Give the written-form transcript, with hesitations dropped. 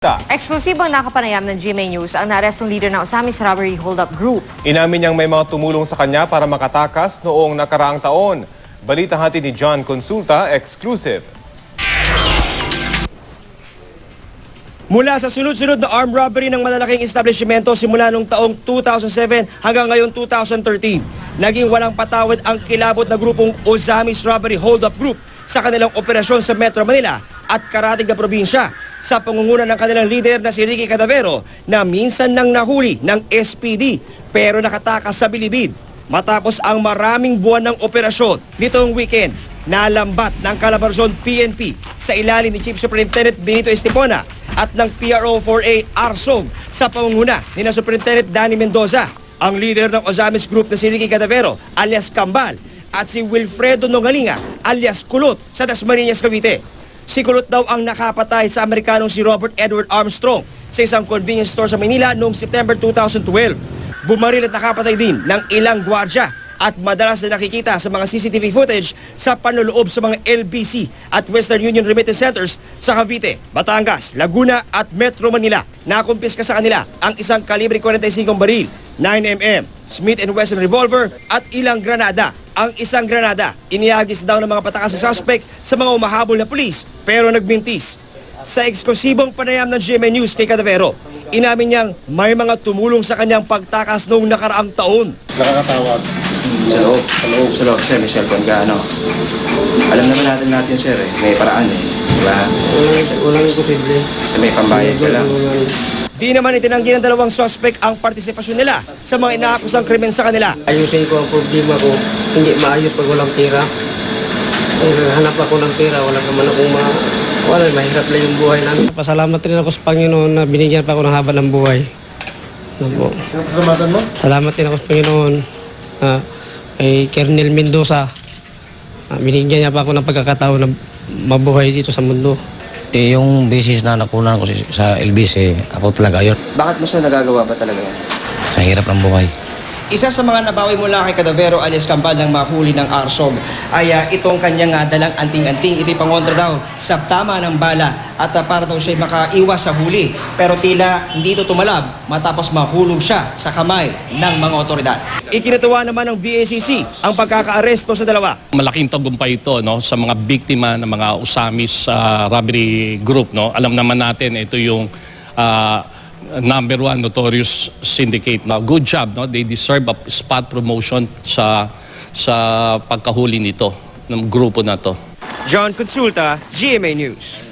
Eksklusibong nakapanayam ng GMA News ang naarestong leader ng Osamis Robbery Hold-Up Group. Inamin niyang may mga tumulong sa kanya para makatakas noong nakaraang taon. Balita hatid ni John Consulta, exclusive. Mula sa sunod-sunod na armed robbery ng malalaking establishmento simula noong taong 2007 hanggang ngayon 2013, naging walang patawad ang kilabot na grupong Osamis Robbery Hold-Up Group sa kanilang operasyon sa Metro Manila at karatig na probinsya sa pangunguna ng kanilang leader na si Ricky Cadavero na minsan nang nahuli ng SPD pero nakatakas sa bilibid. Matapos ang maraming buwan ng operasyon nitong weekend, nalambat ng Calabarzon PNP sa ilalim ni Chief Superintendent Benito Estipona at ng PRO-4A Arsog sa pangunguna ni na Superintendent Danny Mendoza, ang leader ng Osamis Group na si Ricky Cadavero alias Kambal at si Wilfredo Nongalinga alias Kulot sa Dasmariñas, Cavite. Si Kulot daw ang nakapatay sa Amerikanong si Robert Edward Armstrong sa isang convenience store sa Manila noong September 2012. Bumaril at nakapatay din ng ilang gwardya at madalas na nakikita sa mga CCTV footage sa panloloob sa mga LBC at Western Union Remittance Centers sa Cavite, Batangas, Laguna at Metro Manila. Nakumpiska sa kanila ang isang kalibre 45 baril, 9mm, Smith & Wesson revolver at ilang granada. Ang isang granada, inihagis daw ng mga patakas sa suspect sa mga umahabol na pulis pero nagbintis. Sa eksklusibong panayam ng GMA News kay Cadavero, inamin niyang may mga tumulong sa kanyang pagtakas noong nakaraang taon. Nakakatawag. Sa loob, sir, may cellphone ka, ano? Alam naman natin, sir, may paraan, diba? Walang imposible. Kasi may pambayad ka lang. Di naman itinanggi ng dalawang suspect ang partisipasyon nila sa mga inaakusang krimen sa kanila. Ayusin ko ang problema ko. Hindi maayos pag walang pera. Hanap ako ng pera, wala naman akong mahirap lang yung buhay namin. Pasalamat rin ako sa Panginoon na binigyan pa ako ng haba ng buhay. Salamatan mo? Salamat din ako sa Panginoon kay Colonel Mendoza. Binigyan niya pa ako ng pagkakataon na mabuhay dito sa mundo. Yung business na nakunan ko sa LBC, ako talaga yun. Bakit mo siya nagagawa ba talaga yan? Sa hirap ng buhay. Isa sa mga nabawi mula kay Cadavero alias Kambal ng mahuli ng Arsog ay itong kanyang dalang anting-anting. Ito'y pangontra daw sa tama ng bala at para daw siya makaiwas sa huli. Pero tila hindi ito tumalab matapos mahulog siya sa kamay ng mga otoridad. Ikinatuwa naman ng VACC ang pagkakaaresto sa dalawa. Malaking tagumpay ito, no, sa mga biktima ng mga Osamis robbery group. No? Alam naman natin ito yung number one notorious syndicate. No? Good job. No? They deserve a spot promotion sa pagkahuli nito ng grupo na to. John Consulta, GMA News.